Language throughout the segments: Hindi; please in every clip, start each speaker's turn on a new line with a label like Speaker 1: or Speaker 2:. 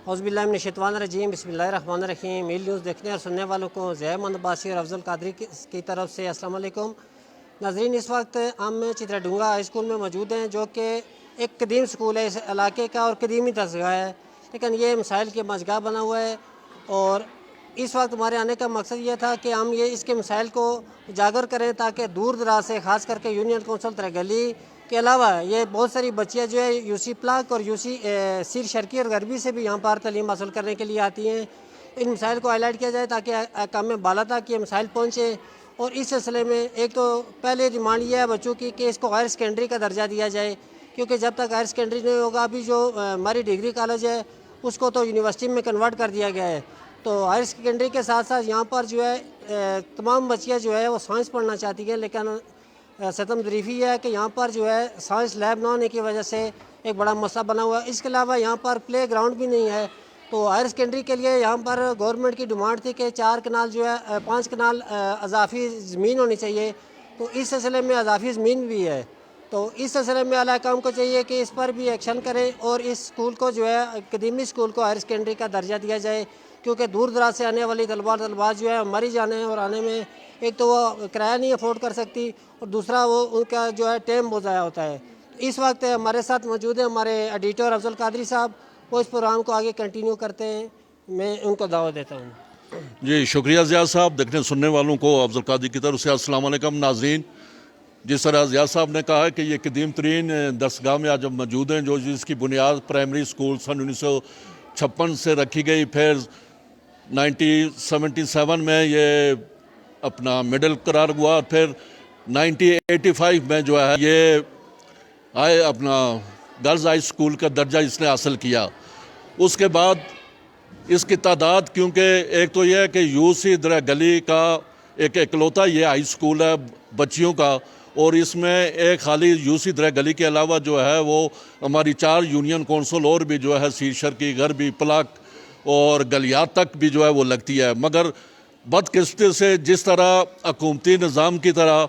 Speaker 1: औज़ुबिल्लाहिमिनश्शैतानिर्रजीम बिस्मिल्लाहिर्रहमानिर्रहीम। मील न्यूज़ देखने और सुनने वालों को ज़ैमन अब्बासी और अफजल कादरी की तरफ से अस्सलाम वालेकुम। नाज़रीन, इस वक्त हम चित्रडूंगा हाई स्कूल में मौजूद हैं, जो कि एक कदीम स्कूल है इस इलाके का और कदीमी दरगाह है, लेकिन ये मसाइल के मजगा बना हुआ है। और इस वक्त हमारे आने का मकसद ये था कि हम ये इसके मसाइल को उजागर करें, ताकि दूर दराज से ख़ास करके यूनियन कौंसल तरगली के अलावा ये बहुत सारी बच्चियाँ जो है यूसी प्लाक और यूसी सिर शर्की और गरबी से भी यहाँ पर तालीम हासिल करने के लिए आती हैं। इन मसाइल को हाईलाइट किया जाए ताकि काम बाला तक ये मसाइल पहुँचे। और इस सिलसिले में एक तो पहले डिमांड ये है बच्चों की कि इसको हायर सेकेंडरी का दर्जा दिया जाए, क्योंकि जब तक हायर सेकेंडरी नहीं होगा, अभी जो हमारी डिग्री कॉलेज है उसको तो यूनिवर्सिटी में कन्वर्ट कर दिया गया है। तो हायर सेकेंडरी के साथ साथ यहाँ पर जो है तमाम बच्चियाँ जो है वो साइंस पढ़ना चाहती हैं, लेकिन सतम दरीफी है कि यहाँ पर जो है साइंस लैब ना होने की वजह से एक बड़ा मसला बना हुआ है। इसके अलावा यहाँ पर प्ले ग्राउंड भी नहीं है। तो हायर सेकेंडरी के लिए यहाँ पर गवर्नमेंट की डिमांड थी कि 4 कनाल जो है 5 कनाल अजाफी ज़मीन होनी चाहिए। तो इस सिलसिले में अजाफी ज़मीन भी है। तो इस सिलसिले में आला काम को चाहिए कि इस पर भी एक्शन करें और इस स्कूल को जो है कदीमी स्कूल को हायर सेकेंडरी का दर्जा दिया जाए, क्योंकि दूर दराज से आने वाली तलबा जो है मरी जाने और आने में एक तो वो किराया नहीं अफोर्ड कर सकती और दूसरा वो उनका जो है टाइम बहुत ज़ाया होता है। इस वक्त हमारे साथ मौजूद है हमारे एडिटर अफजल कादरी साहब, वो इस प्रोग्राम को आगे कंटिन्यू करते हैं। मैं उनको दावत देता हूँ।
Speaker 2: जी शुक्रिया ज़िया साहब। देखने सुनने वालों को अफजल कादरी की तरफ से अस्सलाम वालेकुम। नाज़रीन, जिस तरह ज़िया साहब ने कहा है कि ये कदीम तरीन दरगाह में आज मौजूद हैं, जो जिसकी बुनियाद प्राइमरी स्कूल सन 1956 से रखी गई, फिर 1977 में ये अपना मिडिल करार हुआ, फिर 1985 में जो है ये आए अपना गर्ल्स हाई स्कूल का दर्जा इसने हासिल किया। उसके बाद इसकी तादाद, क्योंकि एक तो यह है कि यूसी दरा गली का एक इकलौता ये हाई स्कूल है बच्चियों का, और इसमें एक खाली यूसी दरा गली के अलावा जो है वो हमारी 4 यूनियन कौंसिल और भी जो है शीशर की गरबी प्लाक और गलियात तक भी जो है वो लगती है। मगर बदकिस्मती से जिस तरह हुकूमती निज़ाम की तरह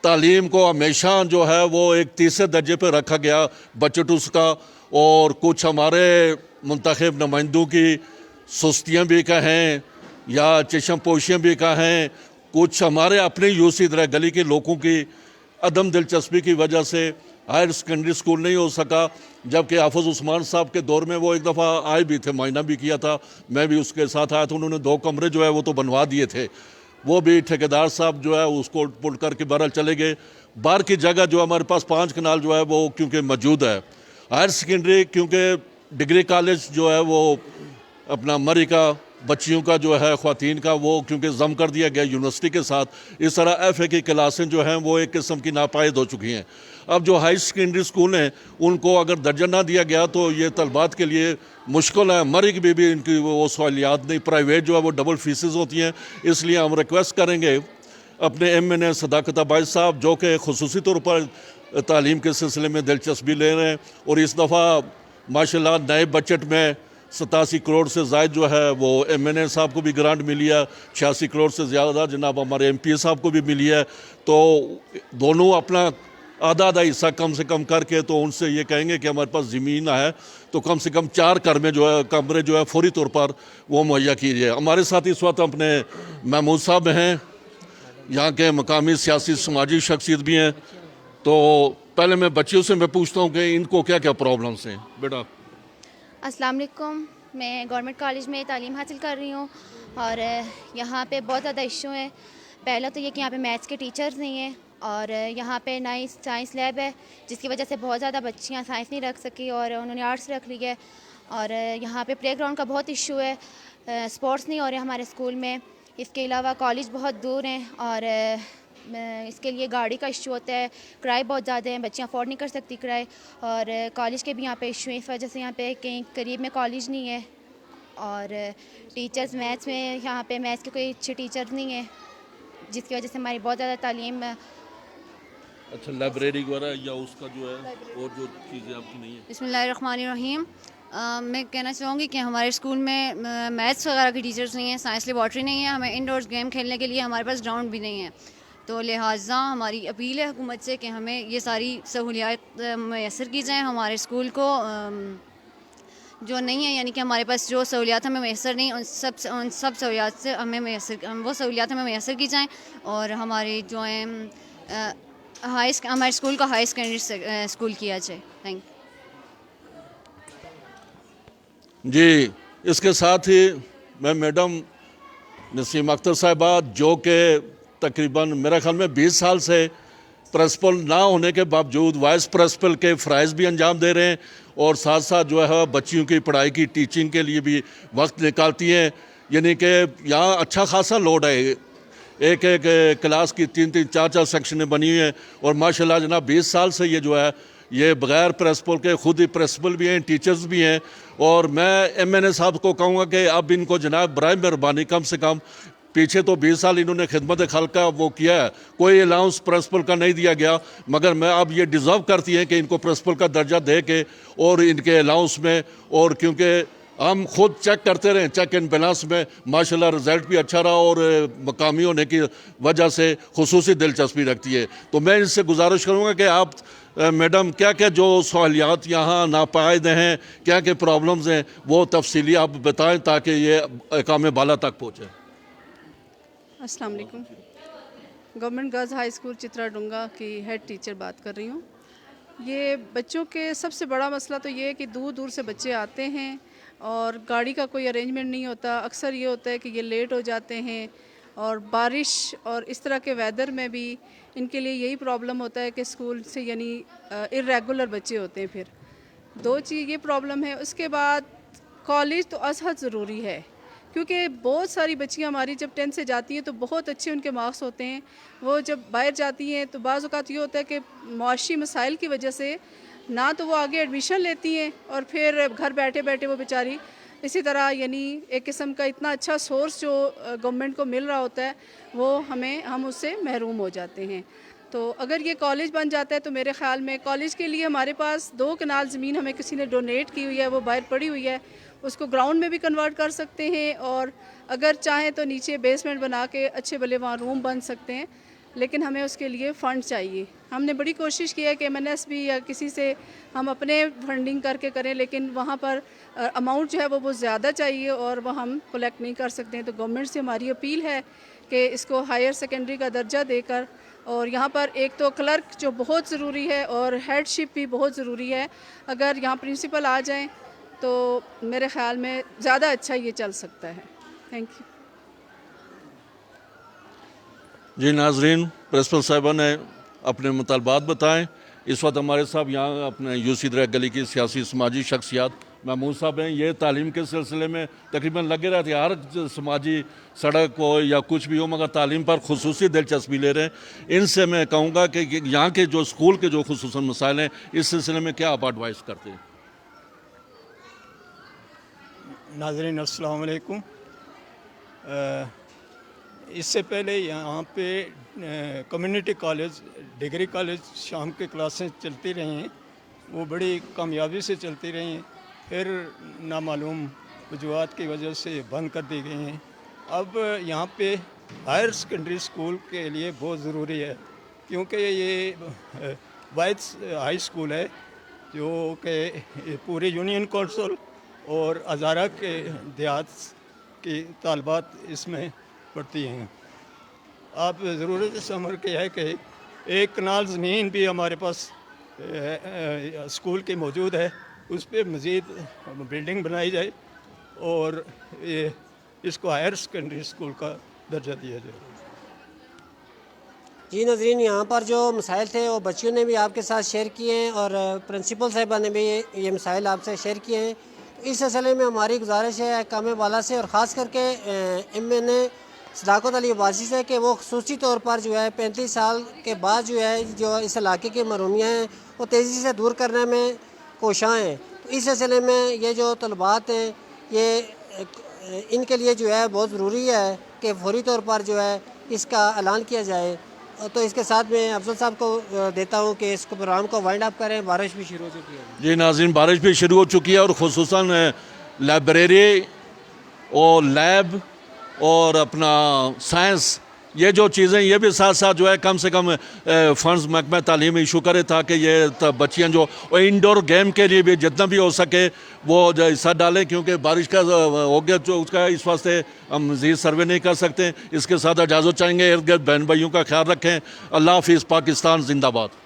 Speaker 2: तालीम को हमेशा जो है वो एक तीसरे दर्जे पर रखा गया बजट का, और कुछ हमारे मुंतखब नुमाइंदों की सुस्तियाँ भी कहें या चशम पोशियाँ भी कहें, कुछ हमारे अपने यूसी दरा गली के लोगों की अदम दिलचस्पी की वजह से हायर सेकेंडरी स्कूल नहीं हो सका। जबकि हाफिज़ उस्मान साहब के दौर में वो एक दफ़ा आए भी थे, मायना भी किया था, मैं भी उसके साथ आया था। उन्होंने 2 कमरे जो है वो तो बनवा दिए थे, वो भी ठेकेदार साहब जो है उसको पुल करके बहरहाल चले गए। बाहर की जगह जो हमारे पास 5 कनाल जो है वो क्योंकि मौजूद है। हायर सेकेंडरी क्योंकि डिग्री कॉलेज जो है वो अपना मरी का बच्चियों का जो है ख़वातीन का वो क्योंकि जम कर दिया गया यूनिवर्सिटी के साथ, इस तरह FA की क्लासें जो हैं वो एक किस्म की नापायद हो चुकी हैं। अब जो हाई सेकेंडरी स्कूल हैं उनको अगर दर्जा ना दिया गया तो ये तलबात के लिए मुश्किल है। मरी की भी इनकी वो सहूलियात नहीं, प्राइवेट जो है वो डबल फीसेस होती हैं। इसलिए हम रिक्वेस्ट करेंगे अपने MNA सदाकत अब्बासी साहब, जो कि खुसूसी तौर पर तालीम के सिलसिले में दिलचस्पी ले रहे हैं, और इस दफ़ा माशाल्लाह नए बजट में 87 करोड़ से ज़ायद जो है वो MNA साहब को भी ग्रांट मिली है, 86 करोड़ से ज़्यादा जनाब हमारे MP साहब को भी मिली है। तो दोनों अपना आधा आधा हिस्सा कम से कम करके तो उनसे ये कहेंगे कि हमारे पास ज़मीन है तो कम से कम 4 कमरे जो है फौरी तौर पर वो मुहैया कीजिए। हमारे साथ इस वक्त अपने महमूद साहब हैं, यहाँ के मकामी सियासी समाजी शख्सियत भी हैं। तो पहले मैं बच्चियों से मैं पूछता हूँ कि इनको क्या क्या प्रॉब्लम्स हैं। बेटा
Speaker 3: अस्सलाम वालेकुम, मैं गवर्नमेंट कॉलेज में तालीम हासिल कर रही हूँ और यहाँ पे बहुत ज़्यादा इशू है। पहला तो ये कि यहाँ पे मैथ्स के टीचर्स नहीं हैं और यहाँ पे नई साइंस लैब है, जिसकी वजह से बहुत ज़्यादा बच्चियाँ साइंस नहीं रख सकी और उन्होंने आर्ट्स रख ली है। और यहाँ पे प्लेग्राउंड का बहुत इशू है, स्पोर्ट्स नहीं हो रहे हमारे स्कूल में। इसके अलावा कॉलेज बहुत दूर हैं और इसके लिए गाड़ी का इशू होता है, किराए बहुत ज़्यादा हैं, बच्चियाँ अफोर्ड नहीं कर सकती किराए। और कॉलेज के भी यहाँ पे इशू है, इस वजह से यहाँ पे कहीं करीब में कॉलेज नहीं है। और टीचर्स मैथ्स में यहाँ पे मैथ्स के कोई अच्छे टीचर नहीं है, जिसकी वजह से हमारी बहुत ज़्यादा तालीम।
Speaker 2: अच्छा, लाइब्रेरी वगैरह या उसका जो है और जो चीज़ें आपकी नहीं है।
Speaker 4: बिस्मिल्लाहिर्रहमानिर्रहीम। मैं कहना चाहूँगी कि हमारे स्कूल में मैथ्स वगैरह की टीचर्स नहीं हैं, साइंस लेबॉर्ट्री नहीं है, हमें इंडोर्स गेम खेलने के लिए हमारे पास ग्राउंड भी नहीं है। तो लिहाजा हमारी अपील है हुकूमत से कि हमें ये सारी सहूलियात मैसर की जाएँ हमारे स्कूल को। जो नहीं है, यानी कि हमारे पास जो सहूलियात हमें मैसर नहीं, उन सब सहूलियात से हमें वो सहूलियात हमें मैसर की जाएँ। और हमारे जो है हमारे स्कूल को हाई सेकेंडरी स्कूल किया जाए। Thank you.
Speaker 2: जी, इसके साथ ही मैं मैडम नसीम अख्तर साहिबा, जो कि तकरीबन मेरा ख्याल में 20 साल से प्रिंसिपल ना होने के बावजूद वाइस प्रिंसिपल के फ़राइज़ भी अंजाम दे रहे हैं और साथ साथ जो है बच्चियों की पढ़ाई की टीचिंग के लिए भी वक्त निकालती हैं। यानी कि यहाँ अच्छा खासा लोड है, एक एक क्लास की 3-3, 4-4 सेक्शनें बनी हुई हैं और माशाल्लाह जनाब 20 साल से ये जो है ये बग़ैर प्रिंसिपल के खुद ही प्रिंसिपल भी हैं, टीचर्स भी हैं। और मैं MNA साहब को कहूँगा कि अब इनको जनाब बराए मेहरबानी कम से कम, पीछे तो 20 साल इन्होंने खिदमत खल्का वो किया है, कोई अलाउंस प्रिंसिपल का नहीं दिया गया, मगर मैं अब ये डिज़र्व करती हैं कि इनको प्रिंसिपल का दर्जा दे के और इनके अलाउंस में, और क्योंकि हम खुद चेक करते रहे, चेक एंड बैलेंस में माशाल्लाह रिज़ल्ट भी अच्छा रहा और मकामी होने की वजह से खुसूसी दिलचस्पी रखती है। तो मैं इनसे गुजारिश करूँगा कि आप मैडम क्या क्या जो सहूलियात यहाँ नापायद हैं, क्या क्या प्रॉब्लम्स हैं, वो तफसीली आप बताएं ताकि ये काम बाला तक पहुँचे।
Speaker 5: अस्सलाम वालेकुम। गवर्नमेंट गर्ल्स हाई स्कूल चित्राडुंगा की हेड टीचर बात कर रही हूँ। ये बच्चों के सबसे बड़ा मसला तो ये है कि दूर दूर से बच्चे आते हैं और गाड़ी का कोई अरेंजमेंट नहीं होता। अक्सर ये होता है कि ये लेट हो जाते हैं और बारिश और इस तरह के वेदर में भी इनके लिए यही प्रॉब्लम होता है कि स्कूल से यानी इर्रेगुलर बच्चे होते हैं। फिर दो चीज़ ये प्रॉब्लम है। उसके बाद कॉलेज तो अज़हद ज़रूरी है, क्योंकि बहुत सारी बच्चियां हमारी जब 10th से जाती हैं तो बहुत अच्छे उनके मार्क्स होते हैं। वो जब बाहर जाती हैं तो बाज़ औक़ात ये होता है कि मुआशी मसाइल की वजह से ना तो वो आगे एडमिशन लेती हैं और फिर घर बैठे बैठे वो बेचारी इसी तरह यानी एक किस्म का इतना अच्छा सोर्स जो गवर्नमेंट को मिल रहा होता है वो हम उससे महरूम हो जाते हैं। तो अगर ये कॉलेज बन जाता है तो मेरे ख़्याल में कॉलेज के लिए हमारे पास 2 कनाल ज़मीन हमें किसी ने डोनेट की हुई है, वो बाहर पड़ी हुई है, उसको ग्राउंड में भी कन्वर्ट कर सकते हैं और अगर चाहें तो नीचे बेसमेंट बना के अच्छे भले वहाँ रूम बन सकते हैं। लेकिन हमें उसके लिए फ़ंड चाहिए। हमने बड़ी कोशिश की है कि MNS भी या किसी से हम अपने फंडिंग करके करें, लेकिन वहाँ पर अमाउंट जो है वो बहुत ज़्यादा चाहिए और वह हम कलेक्ट नहीं कर सकते हैं। तो गवर्नमेंट से हमारी अपील है कि इसको हायर सेकेंडरी का दर्जा देकर, और यहाँ पर एक तो क्लर्क जो बहुत ज़रूरी है और हेडशिप भी बहुत ज़रूरी है, अगर यहाँ प्रिंसिपल आ जाएँ तो मेरे ख़्याल में ज़्यादा अच्छा ये चल सकता है। Thank you.
Speaker 2: जी नाजरीन, प्रिंसिपल साहिबा ने अपने मुतालबात बताएं। इस वक्त हमारे साथ यहाँ अपने UC दरिया गली की सियासी समाजी शख्सियात महमूद साहब हैं। ये तालीम के सिलसिले में तकरीबन लगे रहते हैं, हर समाजी सड़क हो या कुछ भी हो, मगर तालीम पर खुसूसी दिलचस्पी ले रहे हैं। इनसे मैं कहूँगा कि यहाँ के जो स्कूल के जो खुसूसन मसाइल हैं, इस सिलसिले में क्या आप एडवाइस करते हैं?
Speaker 6: नाज़रीन अस्सलाम वालेकुम। इससे पहले यहाँ पे कम्युनिटी कॉलेज, डिग्री कॉलेज शाम के क्लासें चलती रही हैं, वो बड़ी कामयाबी से चलती रही हैं, फिर नामालूम वजूहात की वजह से बंद कर दी गई हैं। अब यहाँ पे हायर सेकेंडरी स्कूल के लिए बहुत ज़रूरी है, क्योंकि ये वाइस हाई स्कूल है जो कि पूरी यूनियन कौंसिल और हज़ारा के देहात की तालबात इसमें पड़ती हैं। आप ज़रूरत इस अमर की है कि 1 कनाल ज़मीन भी हमारे पास स्कूल की मौजूद है, उस पर मज़ीद बिल्डिंग बनाई जाए और ये इसको हायर सेकेंडरी स्कूल का दर्जा दिया जाए।
Speaker 1: जी नाज़रीन, यहाँ पर जो मसाइल थे वो बच्चियों ने भी आपके साथ शेयर किए हैं और प्रिंसिपल साहिबा ने भी ये मसाइल आपसे शेयर किए हैं। इस सिलसिले में हमारी गुजारिश है काम वाला से और ख़ास करके MNA सदाकत अली वासी से कि वो खसूसी तौर पर जो है 35 साल के बाद जो है जो इस इलाके की महरूमियाँ हैं वो तेज़ी से दूर करने में कोशां हैं। तो इस सिलसिले में ये जो तलबात हैं ये इनके लिए जो है बहुत ज़रूरी है कि फौरी तौर पर जो है इसका ऐलान किया जाए। तो इसके साथ में अफजल साहब को देता हूँ कि इस प्रोग्राम को वाइंड अप करें। बारिश भी शुरू हो चुकी है।
Speaker 2: जी नाज़रीन, बारिश भी शुरू हो चुकी है और ख़ुसूसन लाइब्रेरी और लैब और अपना साइंस ये जो चीज़ें ये भी साथ साथ जो है कम से कम फंड्स महकमा तालीम इशू करे ताकि ये बच्चियाँ जो इंडोर गेम के लिए भी जितना भी हो सके वो हिस्सा डालें, क्योंकि बारिश का हो गया जो उसका इस वास्ते हम मज़ीद सर्वे नहीं कर सकते। इसके साथ इजाज़त चाहेंगे, इर्द गिर्द बहन भाइयों का ख्याल रखें। अल्लाह हाफिज़। पाकिस्तान जिंदाबाद।